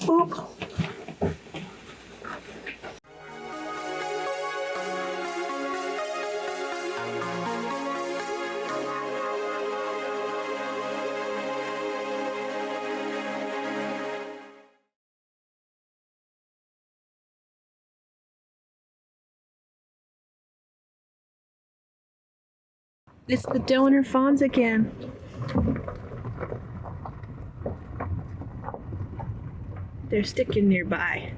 Boop. It's the donor fawns again. They're sticking nearby.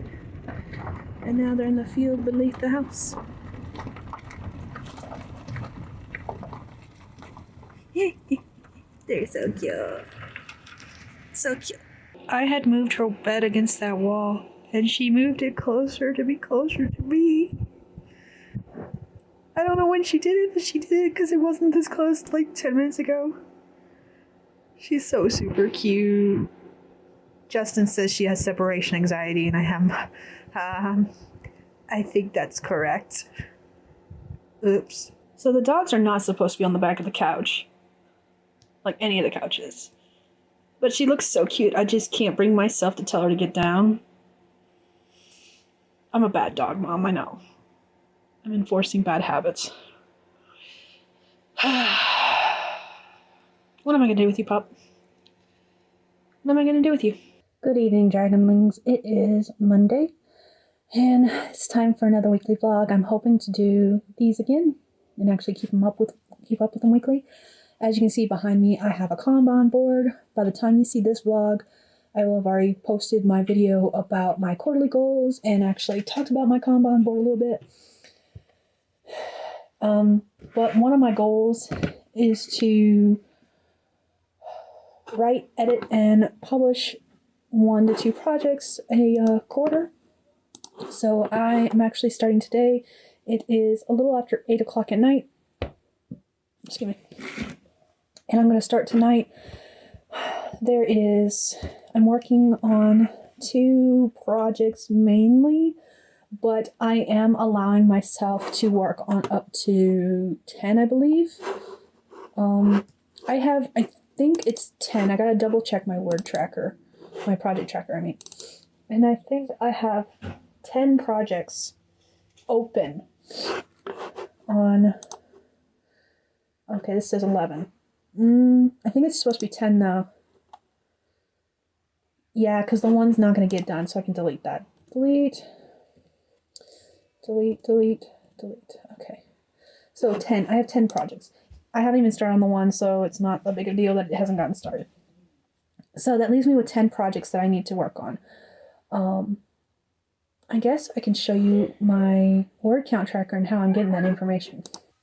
And now they're in the field beneath the house. They're so cute. So cute. I had moved her bed against that wall, and she moved it closer to be closer to me. I don't know when she did it, but she did it because it wasn't this close like 10 minutes ago. She's so super cute. Justin says she has separation anxiety, and I have. I think that's correct. Oops. So the dogs are not supposed to be on the back of the couch. Like any of the couches. But she looks so cute, I just can't bring myself to tell her to get down. I'm a bad dog mom, I know. I'm enforcing bad habits. What am I going to do with you, pup? What am I going to do with you? Good evening, Dragonlings. It is Monday, and it's time for another weekly vlog. I'm hoping to do these again and actually keep up with them weekly. As you can see behind me, I have a Kanban board. By the time you see this vlog, I will have already posted my video about my quarterly goals and actually talked about my Kanban board a little bit. But one of my goals is to write, edit, and publish 1 to 2 projects a quarter. So I am actually starting today. It is a little after 8 o'clock at night. Excuse me. And I'm going to start tonight. I'm working on 2 projects mainly, but I am allowing myself to work on up to 10, I believe. I think it's 10. I gotta double check my word tracker, my project tracker, I mean. And I think I have 10 projects open on, okay, this says 11. I think it's supposed to be 10 though. Yeah, because the one's not going to get done, so I can delete that. Delete. Okay. So 10. I have 10 projects. I haven't even started on the one, so it's not a big a deal that it hasn't gotten started. So that leaves me with 10 projects that I need to work on. I guess I can show you my word count tracker and how I'm getting that information.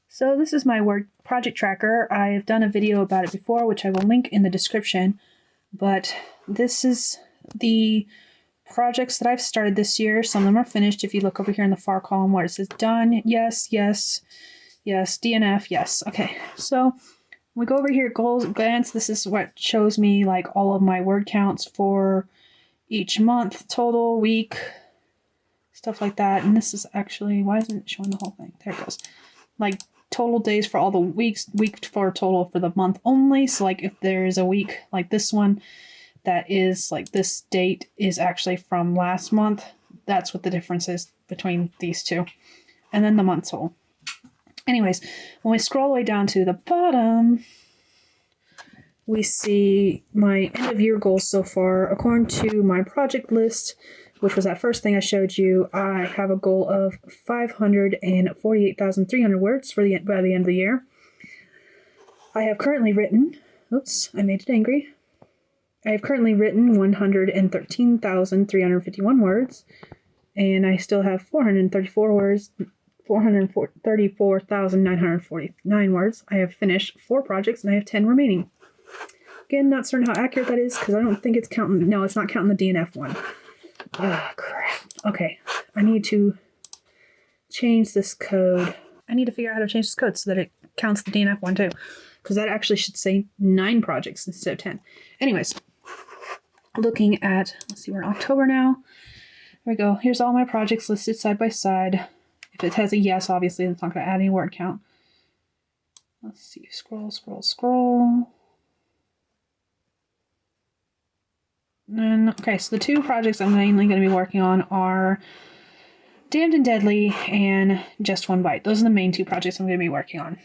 So this is my word project tracker. I've done a video about it before, which I will link in the description. But this is the projects that I've started this year. Some of them are finished. If you look over here in the far column where it says done, yes, DNF, yes. Okay, so we go over here, goals, glance. This is what shows me like all of my word counts for each month, total, week, stuff like that. And this is actually, why isn't it showing the whole thing? There it goes. Like total days for all the weeks, week for total for the month only. So like if there's a week like this one that is like this date is actually from last month, that's what the difference is between these two. And then the month total. Anyways, when we scroll all the way down to the bottom, we see my end of year goals so far. According to my project list, which was that first thing I showed you, I have a goal of 548,300 words by the end of the year. I have currently written, oops, I made it angry. I have currently written 113,351 words, and I still have 434,949 words. I have finished 4 projects, and I have 10 remaining. Again, not certain how accurate that is, because I don't think it's counting, no, it's not counting the DNF one. Ah, crap. Okay, I need to change this code. I need to figure out how to change this code so that it counts the DNF one too. Because that actually should say 9 projects instead of 10. Anyways, looking at, let's see, we're in October now. There we go. Here's all my projects listed side by side. If it has a yes, obviously, it's not going to add any word count. Let's see, scroll. Okay, so the two projects I'm mainly going to be working on are Damned and Deadly and Just One Bite. Those are the main two projects I'm going to be working on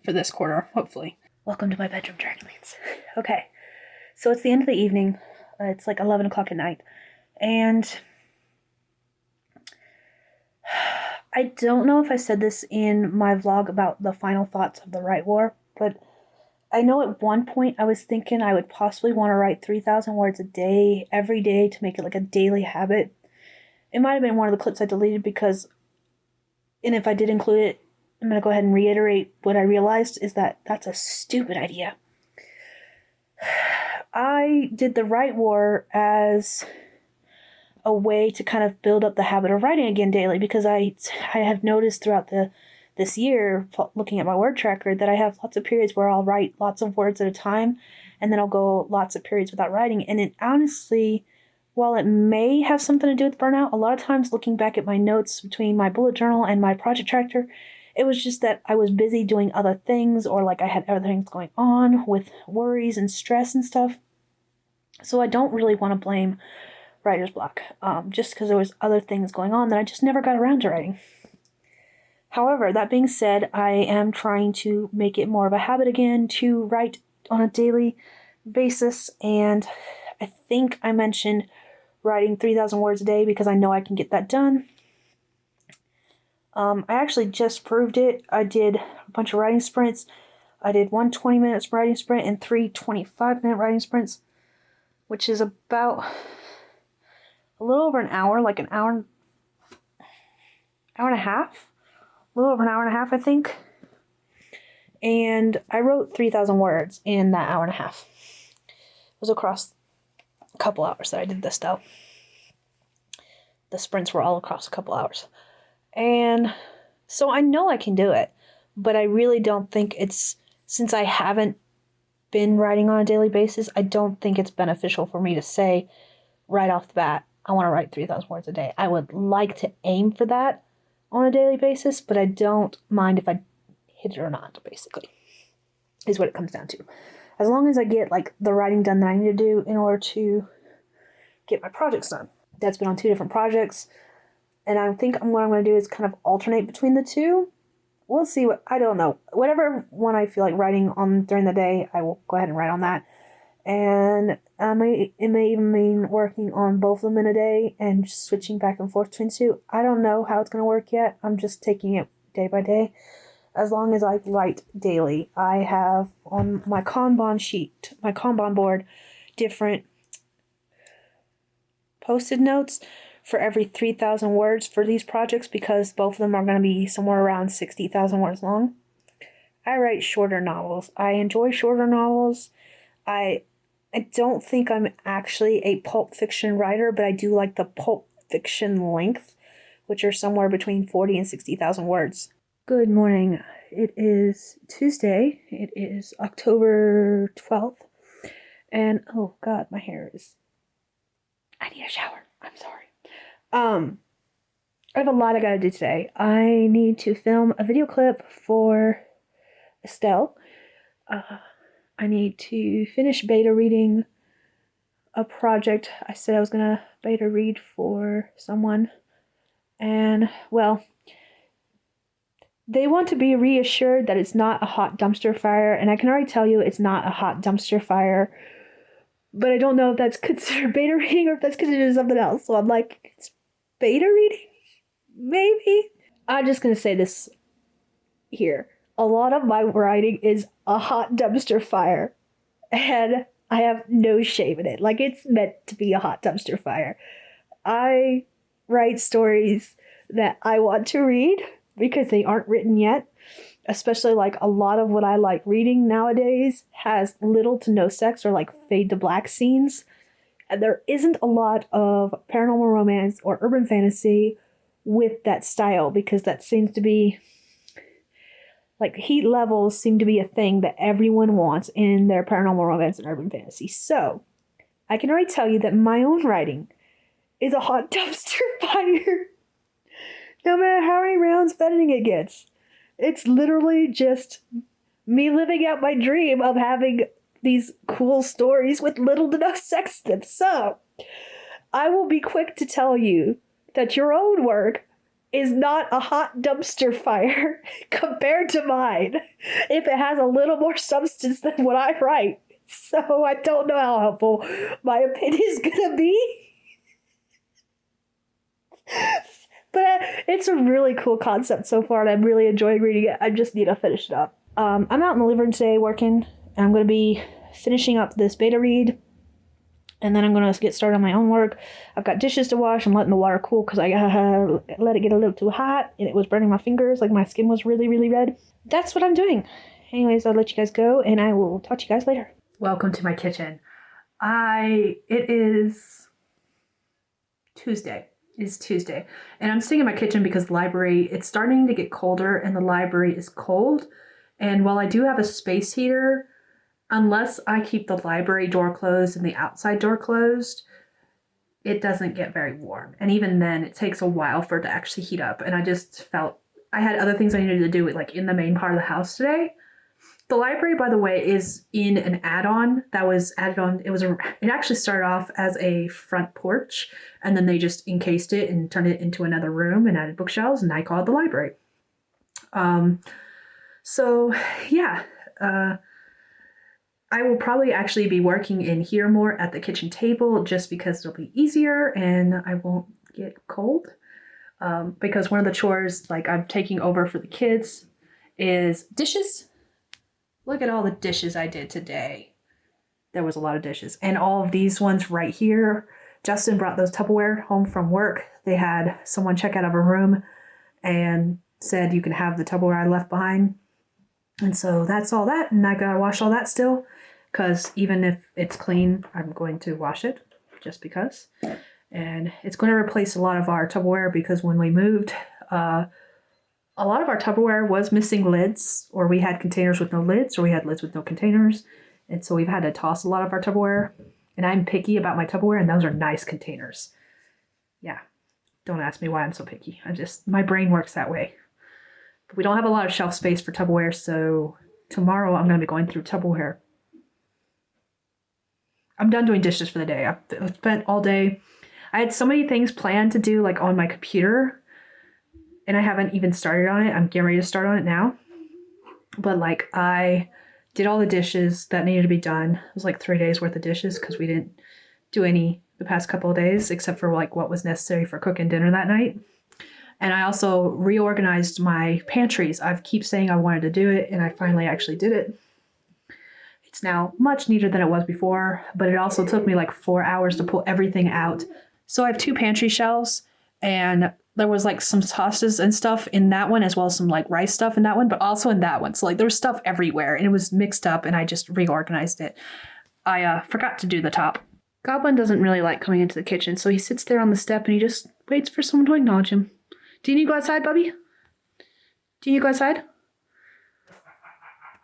for this quarter, hopefully. Welcome to my bedroom, journeymates. Okay, so it's the end of the evening. It's like 11 o'clock at night. And I don't know if I said this in my vlog about the final thoughts of the Right War, but I know at one point I was thinking I would possibly want to write 3,000 words a day, every day, to make it like a daily habit. It might have been one of the clips I deleted because, and if I did include it, I'm going to go ahead and reiterate what I realized is that that's a stupid idea. I did the Right War as a way to kind of build up the habit of writing again daily, because I have noticed throughout this year, looking at my word tracker, that I have lots of periods where I'll write lots of words at a time, and then I'll go lots of periods without writing. And it honestly, while it may have something to do with burnout, a lot of times looking back at my notes between my bullet journal and my project tracker, it was just that I was busy doing other things, or like I had other things going on with worries and stress and stuff. So I don't really want to blame writer's block, just because there was other things going on that I just never got around to writing. However, that being said, I am trying to make it more of a habit again to write on a daily basis, and I think I mentioned writing 3,000 words a day because I know I can get that done. I actually just proved it. I did a bunch of writing sprints. I did one 20-minute writing sprint and 3 25-minute writing sprints, which is about a little over an hour, like an hour and a half. A little over an hour and a half, I think. And I wrote 3,000 words in that hour and a half. It was across a couple hours that I did this, though. The sprints were all across a couple hours. And so I know I can do it, but I really don't think it's, since I haven't been writing on a daily basis, I don't think it's beneficial for me to say right off the bat, I want to write 3,000 words a day. I would like to aim for that on a daily basis, but I don't mind if I hit it or not, basically, is what it comes down to. As long as I get like the writing done that I need to do in order to get my projects done. That's been on 2 different projects, and I think what I'm going to do is kind of alternate between the 2. We'll see I don't know. Whatever one I feel like writing on during the day, I will go ahead and write on that. And it may even mean working on both of them in a day and just switching back and forth between 2. I don't know how it's going to work yet. I'm just taking it day by day. As long as I write daily, I have on my Kanban sheet, my Kanban board, different post-it notes for every 3,000 words for these projects, because both of them are going to be somewhere around 60,000 words long. I write shorter novels. I enjoy shorter novels. I don't think I'm actually a pulp fiction writer, but I do like the pulp fiction length, which are somewhere between 40 and 60,000 words. Good morning. It is Tuesday. It is October 12th. And, oh God, my hair is... I need a shower. I'm sorry. I have a lot I gotta do today. I need to film a video clip for Estelle. I need to finish beta reading a project I said I was gonna beta read for someone. And, well, they want to be reassured that it's not a hot dumpster fire, and I can already tell you it's not a hot dumpster fire, but I don't know if that's considered beta reading or if that's considered something else. So I'm like, it's beta reading? Maybe? I'm just gonna say this here. A lot of my writing is a hot dumpster fire, and I have no shame in it. Like, it's meant to be a hot dumpster fire. I write stories that I want to read because they aren't written yet, especially like a lot of what I like reading nowadays has little to no sex or like fade to black scenes. And there isn't a lot of paranormal romance or urban fantasy with that style, because that seems to be like heat levels seem to be a thing that everyone wants in their paranormal romance and urban fantasy. So I can already tell you that my own writing is a hot dumpster fire. No matter how many rounds of editing it gets. It's literally just me living out my dream of having these cool stories with little to no sex in them. So I will be quick to tell you that your own work is not a hot dumpster fire compared to mine if it has a little more substance than what I write. So I don't know how helpful my opinion is going to be. But it's a really cool concept so far, and I'm really enjoying reading it. I just need to finish it up. I'm out in the living room today working, and I'm going to be finishing up this beta read, and then I'm going to get started on my own work. I've got dishes to wash. I'm letting the water cool because I let it get a little too hot, and it was burning my fingers. Like, my skin was really, really red. That's what I'm doing. Anyways, I'll let you guys go, and I will talk to you guys later. Welcome to my kitchen. It is Tuesday. It's Tuesday, and I'm sitting in my kitchen because the library, it's starting to get colder and the library is cold. And while I do have a space heater, unless I keep the library door closed and the outside door closed, it doesn't get very warm. And even then, it takes a while for it to actually heat up. And I just felt I had other things I needed to do, like in the main part of the house today. The library, by the way, is in an add-on that was added on. It actually started off as a front porch, and then they just encased it and turned it into another room and added bookshelves, and I call it the library. So yeah, I will probably actually be working in here more at the kitchen table just because it'll be easier and I won't get cold. Because one of the chores, like, I'm taking over for the kids is dishes. Look at all the dishes I did today. There was a lot of dishes. And all of these ones right here, Justin brought those Tupperware home from work. They had someone check out of a room and said, you can have the Tupperware I left behind. And so that's all that. And I gotta wash all that still. Because even if it's clean, I'm going to wash it just because. And it's going to replace a lot of our Tupperware because when we moved, a lot of our Tupperware was missing lids, or we had containers with no lids, or we had lids with no containers. And so we've had to toss a lot of our Tupperware. And I'm picky about my Tupperware, and those are nice containers. Yeah. Don't ask me why I'm so picky. My brain works that way. But we don't have a lot of shelf space for Tupperware, so tomorrow I'm going to be going through Tupperware. I'm done doing dishes for the day. I've spent all day. I had so many things planned to do, like, on my computer, and I haven't even started on it. I'm getting ready to start on it now. But, like, I did all the dishes that needed to be done. It was like 3 days worth of dishes because we didn't do any the past couple of days except for, like, what was necessary for cooking dinner that night. And I also reorganized my pantries. I keep saying I wanted to do it, and I finally actually did it. It's now much neater than it was before, but it also took me like 4 hours to pull everything out. So I have 2 pantry shelves, and there was like some sauces and stuff in that one, as well as some like rice stuff in that one, but also in that one. So like there was stuff everywhere, and it was mixed up, and I just reorganized it. I forgot to do the top. Goblin doesn't really like coming into the kitchen, so he sits there on the step and he just waits for someone to acknowledge him. Do you need to go outside, Bubby? Do you need to go outside?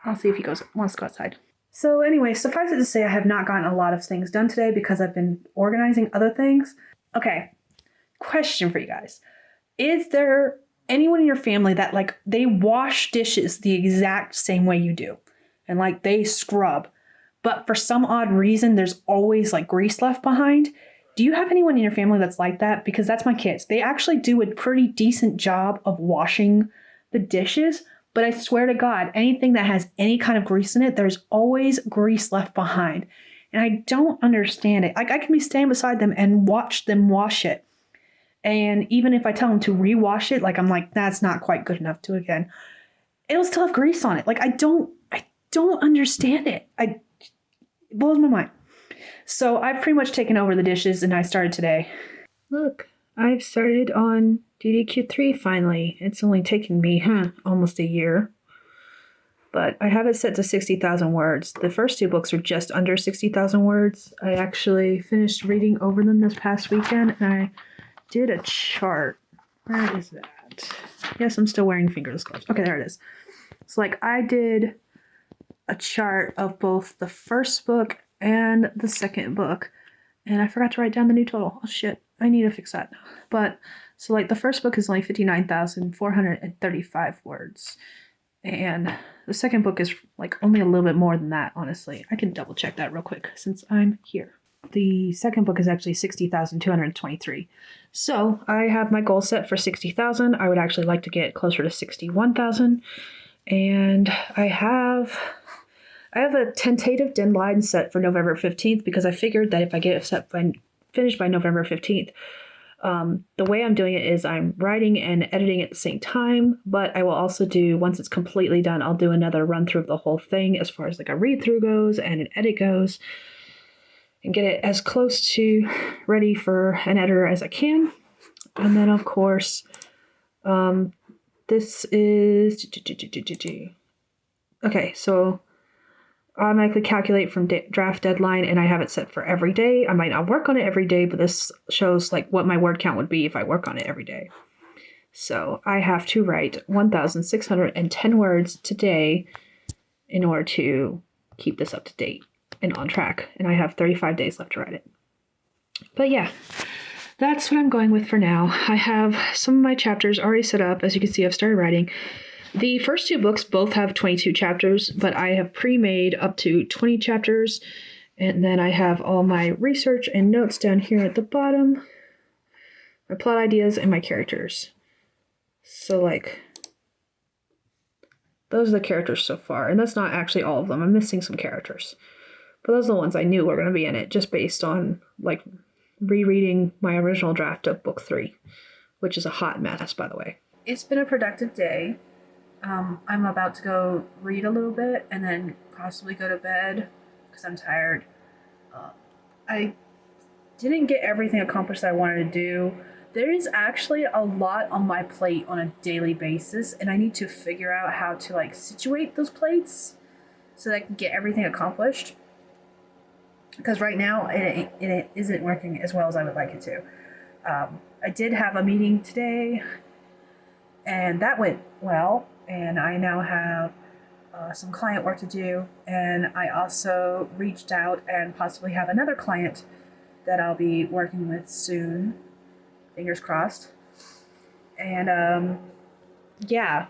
I'll see if he wants to go outside. So anyway, suffice it to say, I have not gotten a lot of things done today because I've been organizing other things. Okay, question for you guys. Is there anyone in your family that, like, they wash dishes the exact same way you do? And, like, they scrub, but for some odd reason, there's always, like, grease left behind? Do you have anyone in your family that's like that? Because that's my kids. They actually do a pretty decent job of washing the dishes, but I swear to God, anything that has any kind of grease in it, there's always grease left behind. And I don't understand it. Like, I can be standing beside them and watch them wash it. And even if I tell them to rewash it, like, I'm like, that's not quite good enough. Do it again. It'll still have grease on it. Like, I don't understand it. It blows my mind. So I've pretty much taken over the dishes, and I started today. Look, I've started on DDQ3 finally. It's only taken me, almost a year. But I have it set to 60,000 words. The first 2 books are just under 60,000 words. I actually finished reading over them this past weekend, and I did a chart. Where is that? Yes, I'm still wearing fingerless gloves. Okay, there it is. So, like, I did a chart of both the first book and the second book. And I forgot to write down the new total. Oh, shit. I need to fix that. But, so, like, the first book is only 59,435 words. And the second book is like only a little bit more than that, honestly. I can double check that real quick since I'm here. The second book is actually 60,223. So I have my goal set for 60,000. I would actually like to get closer to 61,000. And I have a tentative deadline set for November 15th because I figured that if I get it finished by November 15th, the way I'm doing it is I'm writing and editing at the same time, but I will also do, once it's completely done, I'll do another run through of the whole thing as far as like a read through goes and an edit goes, and get it as close to ready for an editor as I can. And then of course, this is, okay, so automatically calculate from draft deadline, and I have it set for every day. I might not work on it every day, but this shows like what my word count would be if I work on it every day. So I have to write 1,610 words today in order to keep this up to date and on track. And I have 35 days left to write it. But yeah, that's what I'm going with for now. I have some of my chapters already set up. As you can see, I've started writing. The first two books both have 22 chapters, but I have pre-made up to 20 chapters. And then I have all my research and notes down here at the bottom, my plot ideas, and my characters. So, like, those are the characters so far. And that's not actually all of them. I'm missing some characters. But those are the ones I knew were going to be in it, just based on, like, rereading my original draft of book 3, which is a hot mess, by the way. It's been a productive day. I'm about to go read a little bit and then possibly go to bed because I'm tired. I didn't get everything accomplished that I wanted to do. There is actually a lot on my plate on a daily basis, and I need to figure out how to like situate those plates so that I can get everything accomplished. Because right now it isn't working as well as I would like it to. I did have a meeting today, and that went well. And I now have some client work to do. And I also reached out and possibly have another client that I'll be working with soon. Fingers crossed. And yeah,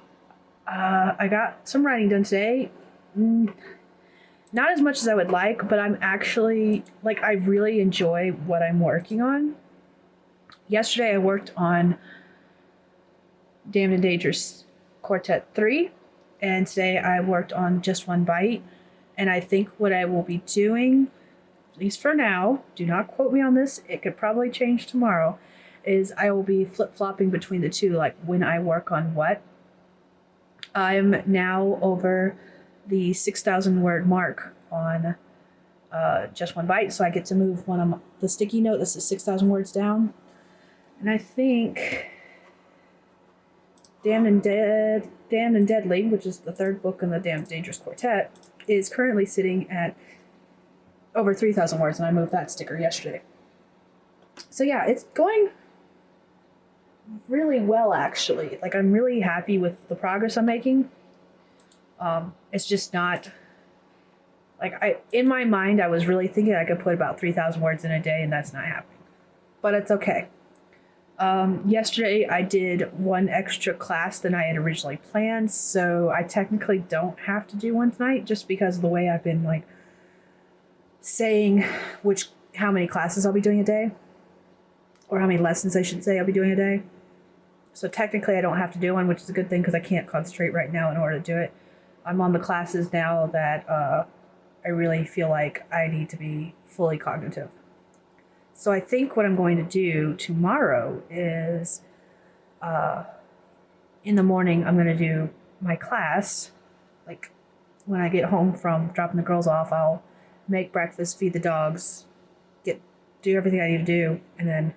I got some writing done today. Not as much as I would like, but I'm actually, like, I really enjoy what I'm working on. Yesterday I worked on Damned and Dangerous Quartet 3, and today I worked on Just One Bite. And I think what I will be doing, at least for now, do not quote me on this, it could probably change tomorrow, is I will be flip-flopping between the two, like when I work on what. I'm now over the 6,000 word mark on Just One Bite, so I get to move one of the sticky note that's 6,000 words down. And I think Damned and Deadly, which is the third book in the Damned Dangerous Quartet, is currently sitting at over 3,000 words, and I moved that sticker yesterday. So yeah, it's going really well, actually. Like, I'm really happy with the progress I'm making. It's just not, like, in my mind, I was really thinking I could put about 3,000 words in a day, and that's not happening. But it's okay. Yesterday I did one extra class than I had originally planned, so I technically don't have to do one tonight just because of the way I've been like saying how many classes I'll be doing a day, or how many lessons I should say I'll be doing a day. So technically I don't have to do one, which is a good thing because I can't concentrate right now in order to do it. I'm on the classes now that I really feel like I need to be fully cognitive. So I think what I'm going to do tomorrow is, in the morning, I'm going to do my class. Like, when I get home from dropping the girls off, I'll make breakfast, feed the dogs, do everything I need to do, and then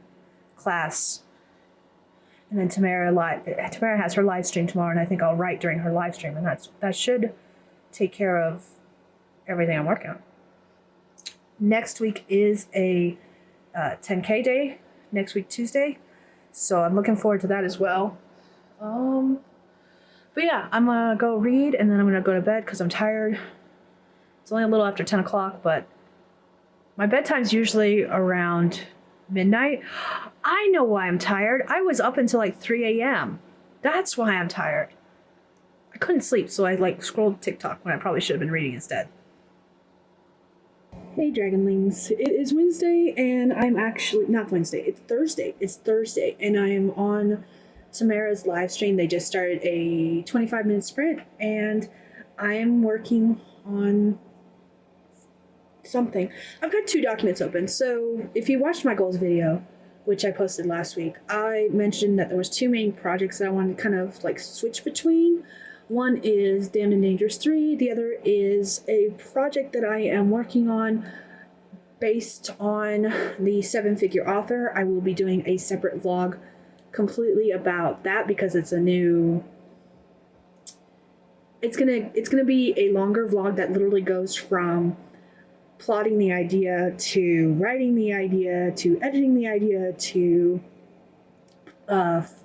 class. And then Tamara has her live stream tomorrow, and I think I'll write during her live stream, and that should take care of everything I'm working on. Next week is a 10K day, next week Tuesday, so I'm looking forward to that as well. But yeah, I'm gonna go read and then I'm gonna go to bed because I'm tired. It's only a little after 10 o'clock, but my bedtime's usually around midnight. I know why I'm tired. I was up until like 3 a.m. That's why I'm tired. I couldn't sleep, so I like scrolled TikTok when I probably should have been reading instead. Hey Dragonlings, it is Wednesday and I'm actually, not Wednesday, it's Thursday and I am on Tamara's live stream. They just started a 25-minute sprint and I am working on something. I've got 2 documents open. So if you watched my goals video, which I posted last week, I mentioned that there was 2 main projects that I wanted to kind of like switch between. One is Damned and Dangerous 3. The other is a project that I am working on based on the 7-figure author. I will be doing a separate vlog completely about that because it's a new... It's gonna be a longer vlog that literally goes from plotting the idea to writing the idea to editing the idea to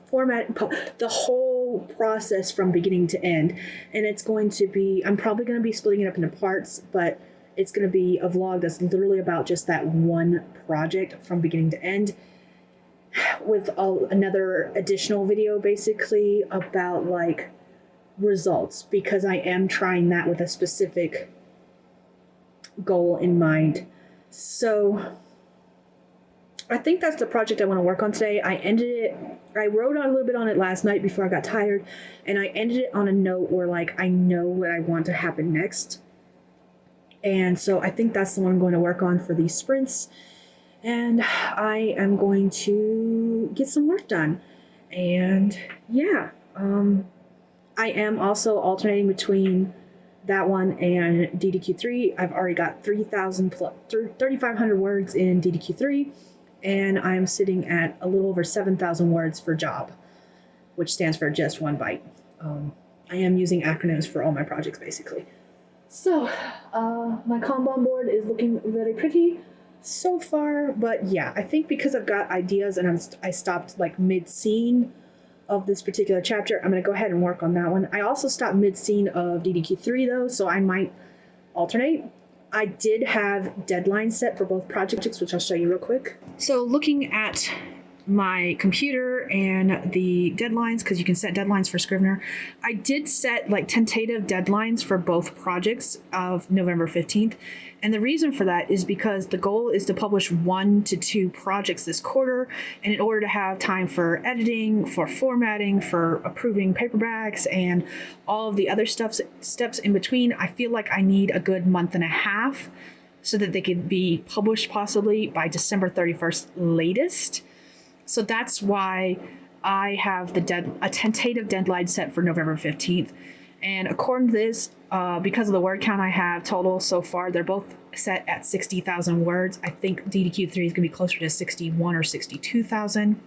format, the whole process from beginning to end. And it's going to be, I'm probably going to be splitting it up into parts, but it's going to be a vlog that's literally about just that one project from beginning to end, with another additional video basically about like results, because I am trying that with a specific goal in mind. So I think that's the project I want to work on today. I wrote on a little bit on it last night before I got tired, and I ended it on a note where like I know what I want to happen next. And so I think that's the one I'm going to work on for these sprints. And I am going to get some work done. And yeah, I am also alternating between that one and DDQ3. I've already got 3,500 words in DDQ3, and I'm sitting at a little over 7,000 words for job, which stands for just one bite. I am using acronyms for all my projects basically. So my Kanban board is looking very pretty so far, but yeah, I think because I've got ideas and I stopped like mid-scene of this particular chapter, I'm going to go ahead and work on that one. I also stopped mid-scene of DDQ3 though, so I might alternate. I did have deadlines set for both projects, which I'll show you real quick. So looking at my computer and the deadlines, because you can set deadlines for Scrivener, I did set like tentative deadlines for both projects of November 15th. And the reason for that is because the goal is to publish 1 to 2 projects this quarter. And in order to have time for editing, for formatting, for approving paperbacks, and all of the other steps in between, I feel like I need a good month and a half so that they could be published possibly by December 31st latest. So that's why I have a tentative deadline set for November 15th. And according to this, because of the word count I have total so far, they're both set at 60,000 words. I think DDQ3 is going to be closer to 61 or 62,000.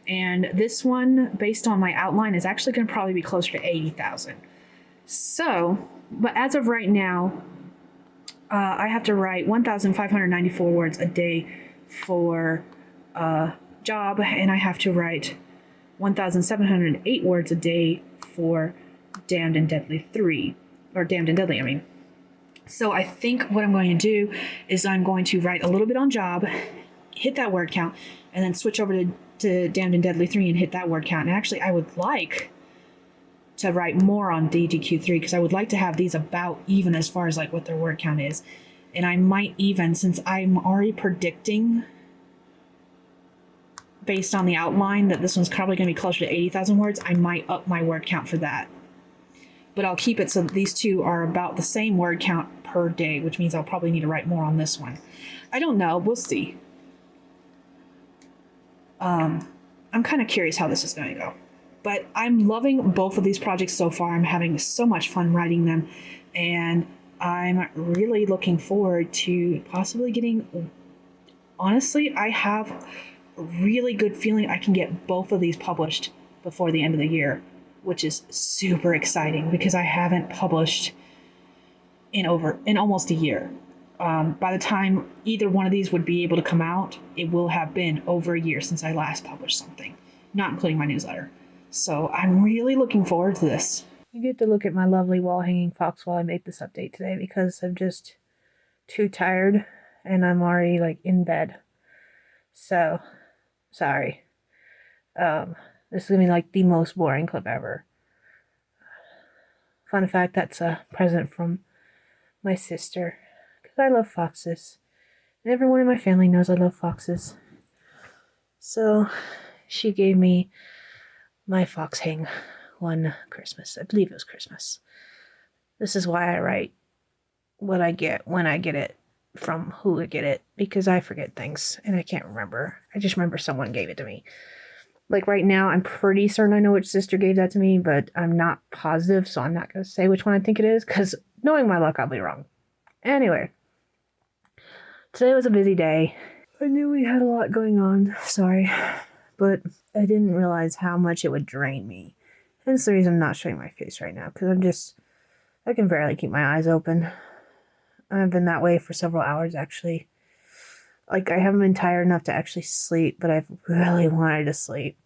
And this one, based on my outline, is actually going to probably be closer to 80,000. So, but as of right now, I have to write 1,594 words a day for job, and I have to write 1,708 words a day for Damned and Deadly 3, or Damned and Deadly, I mean. So I think what I'm going to do is I'm going to write a little bit on job, hit that word count, and then switch over to Damned and Deadly 3 and hit that word count. And actually, I would like to write more on DDQ3 because I would like to have these about even as far as like what their word count is. And I might even, since I'm already predicting based on the outline that this one's probably going to be closer to 80,000 words, I might up my word count for that. But I'll keep it so that these two are about the same word count per day, which means I'll probably need to write more on this one. I don't know. We'll see. I'm kind of curious how this is going to go. But I'm loving both of these projects so far. I'm having so much fun writing them. And I'm really looking forward to possibly getting... Honestly, I have a really good feeling I can get both of these published before the end of the year, which is super exciting because I haven't published in almost a year. By the time either one of these would be able to come out, it will have been over a year since I last published something, not including my newsletter. So I'm really looking forward to this. You get to look at my lovely wall hanging fox while I make this update today because I'm just too tired and I'm already like in bed. So, sorry. This is going to be like the most boring clip ever. Fun fact, that's a present from my sister. Because I love foxes. And everyone in my family knows I love foxes. So she gave me my fox hang one Christmas. I believe it was Christmas. This is why I write what I get when I get it from who I get it. Because I forget things and I can't remember. I just remember someone gave it to me. Like right now, I'm pretty certain I know which sister gave that to me, but I'm not positive, so I'm not going to say which one I think it is, because knowing my luck, I'll be wrong. Anyway, today was a busy day. I knew we had a lot going on, sorry, but I didn't realize how much it would drain me. Hence the reason I'm not showing my face right now, because I can barely keep my eyes open. I've been that way for several hours, actually. Like, I haven't been tired enough to actually sleep, but I've really wanted to sleep,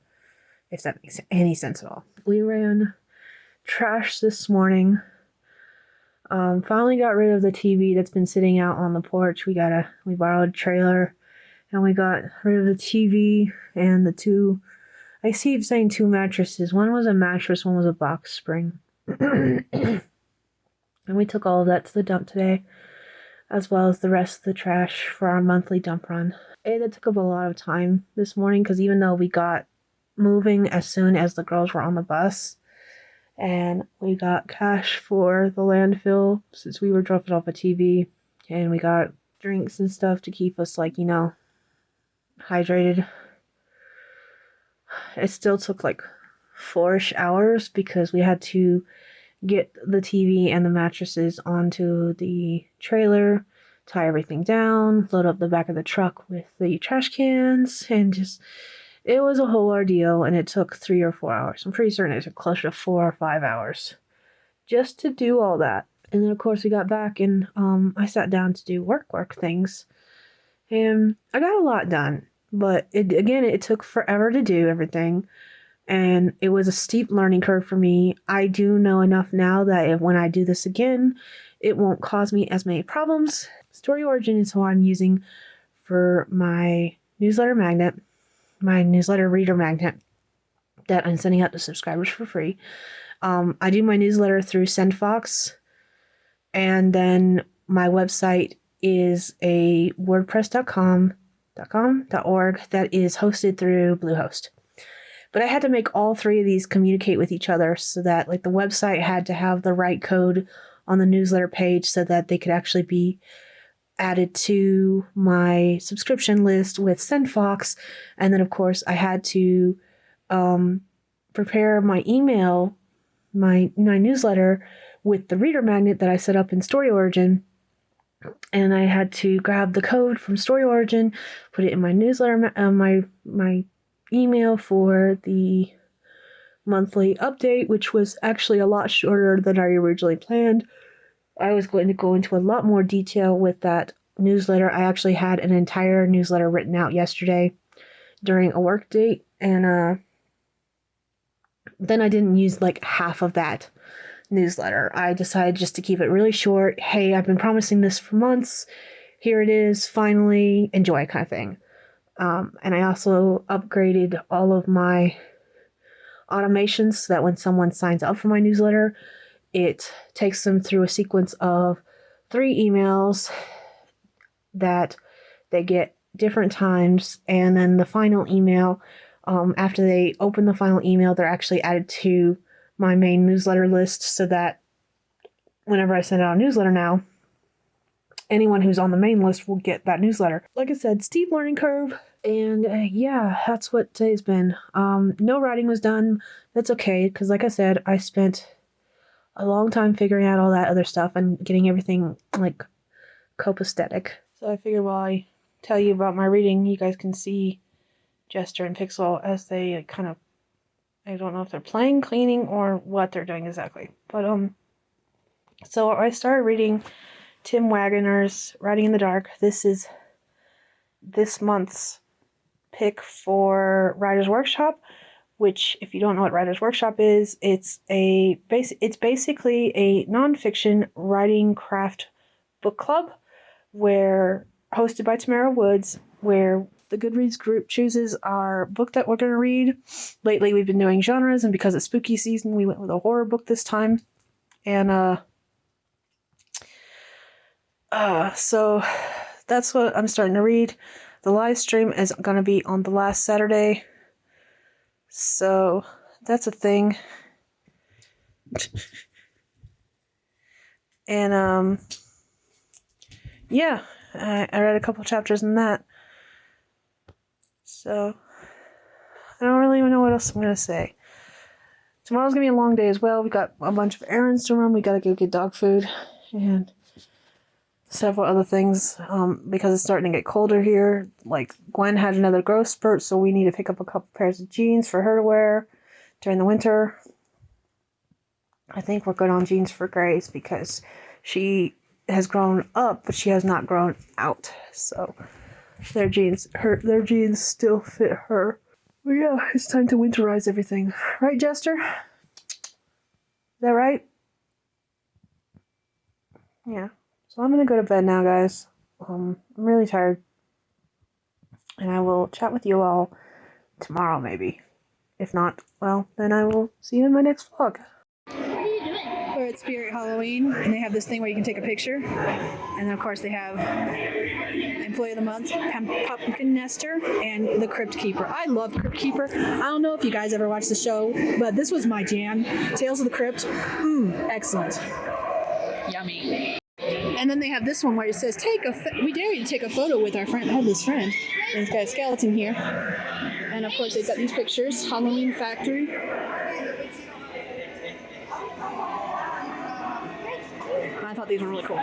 if that makes any sense at all. We ran trash this morning. Finally got rid of the TV that's been sitting out on the porch. We borrowed a trailer, and we got rid of the TV and I keep saying 2 mattresses. One was a mattress, one was a box spring. And we took all of that to the dump today, as well as the rest of the trash for our monthly dump run. And it took up a lot of time this morning, because even though we got moving as soon as the girls were on the bus, and we got cash for the landfill since we were dropping off a TV, and we got drinks and stuff to keep us, hydrated. It still took 4-ish hours, because we had to get the TV and the mattresses onto the trailer, tie everything down, load up the back of the truck with the trash cans, and it was a whole ordeal, and it took 3 or 4 hours. I'm pretty certain it took closer to 4 or 5 hours just to do all that. And then, of course, we got back, and I sat down to do work things, and I got a lot done, but it took forever to do everything. And it was a steep learning curve for me. I do know enough now that when I do this again, it won't cause me as many problems. Story Origin is who I'm using for my newsletter magnet, my newsletter reader magnet that I'm sending out to subscribers for free. I do my newsletter through SendFox, and then my website is a wordpress.org that is hosted through Bluehost. But I had to make all 3 of these communicate with each other, so that the website had to have the right code on the newsletter page so that they could actually be added to my subscription list with SendFox. And then, of course, I had to prepare my email, my newsletter, with the reader magnet that I set up in Story Origin. And I had to grab the code from Story Origin, put it in my newsletter, my email for the monthly update, which was actually a lot shorter than I originally planned. I was going to go into a lot more detail with that newsletter. I actually had an entire newsletter written out yesterday during a work date, and then I didn't use half of that newsletter. I decided just to keep it really short. Hey, I've been promising this for months. Here it is, finally, enjoy, kind of thing. And I also upgraded all of my automations so that when someone signs up for my newsletter, it takes them through a sequence of 3 emails that they get different times. And then the final email, after they open the final email, they're actually added to my main newsletter list, so that whenever I send out a newsletter now, anyone who's on the main list will get that newsletter. Like I said, steep learning curve. And that's what today's been. No writing was done. That's okay, because like I said, I spent a long time figuring out all that other stuff and getting everything copacetic. So I figured while I tell you about my reading, you guys can see Jester and Pixel as they I don't know if they're playing, cleaning, or what they're doing exactly. But so I started reading Tim Waggoner's Riding in the Dark. This is this month's pick for Writer's Workshop, which, if you don't know what Writer's Workshop is, it's basically a nonfiction writing craft book club hosted by Tamara Woods, where the Goodreads group chooses our book that we're going to read. Lately, we've been doing genres, and because it's spooky season, we went with a horror book this time. And so that's what I'm starting to read. The live stream is going to be on the last Saturday. So that's a thing. And yeah, I read a couple chapters in that. So I don't really even know what else I'm going to say. Tomorrow's going to be a long day as well. We got a bunch of errands to run. We got to go get dog food and several other things because it's starting to get colder here. Like, Gwen had another growth spurt, so we need to pick up a couple pairs of jeans for her to wear during the winter. I think we're good on jeans for Grace because she has grown up, but she has not grown out. So their jeans still fit her. But yeah, it's time to winterize everything. Right, Jester? Is that right? Yeah. So I'm going to go to bed now, guys. I'm really tired. And I will chat with you all tomorrow, maybe. If not, well, then I will see you in my next vlog. We're at Spirit Halloween, and they have this thing where you can take a picture. And then, of course, they have Employee of the Month, Pumpkin Nester, and the Crypt Keeper. I love Crypt Keeper. I don't know if you guys ever watched the show, but this was my jam. Tales of the Crypt. Excellent. Yummy. And then they have this one where it says, we dare you to take a photo with our friend. I have this friend. And it's got a skeleton here. And of course they've got these pictures. Halloween Factory. I thought these were really cool.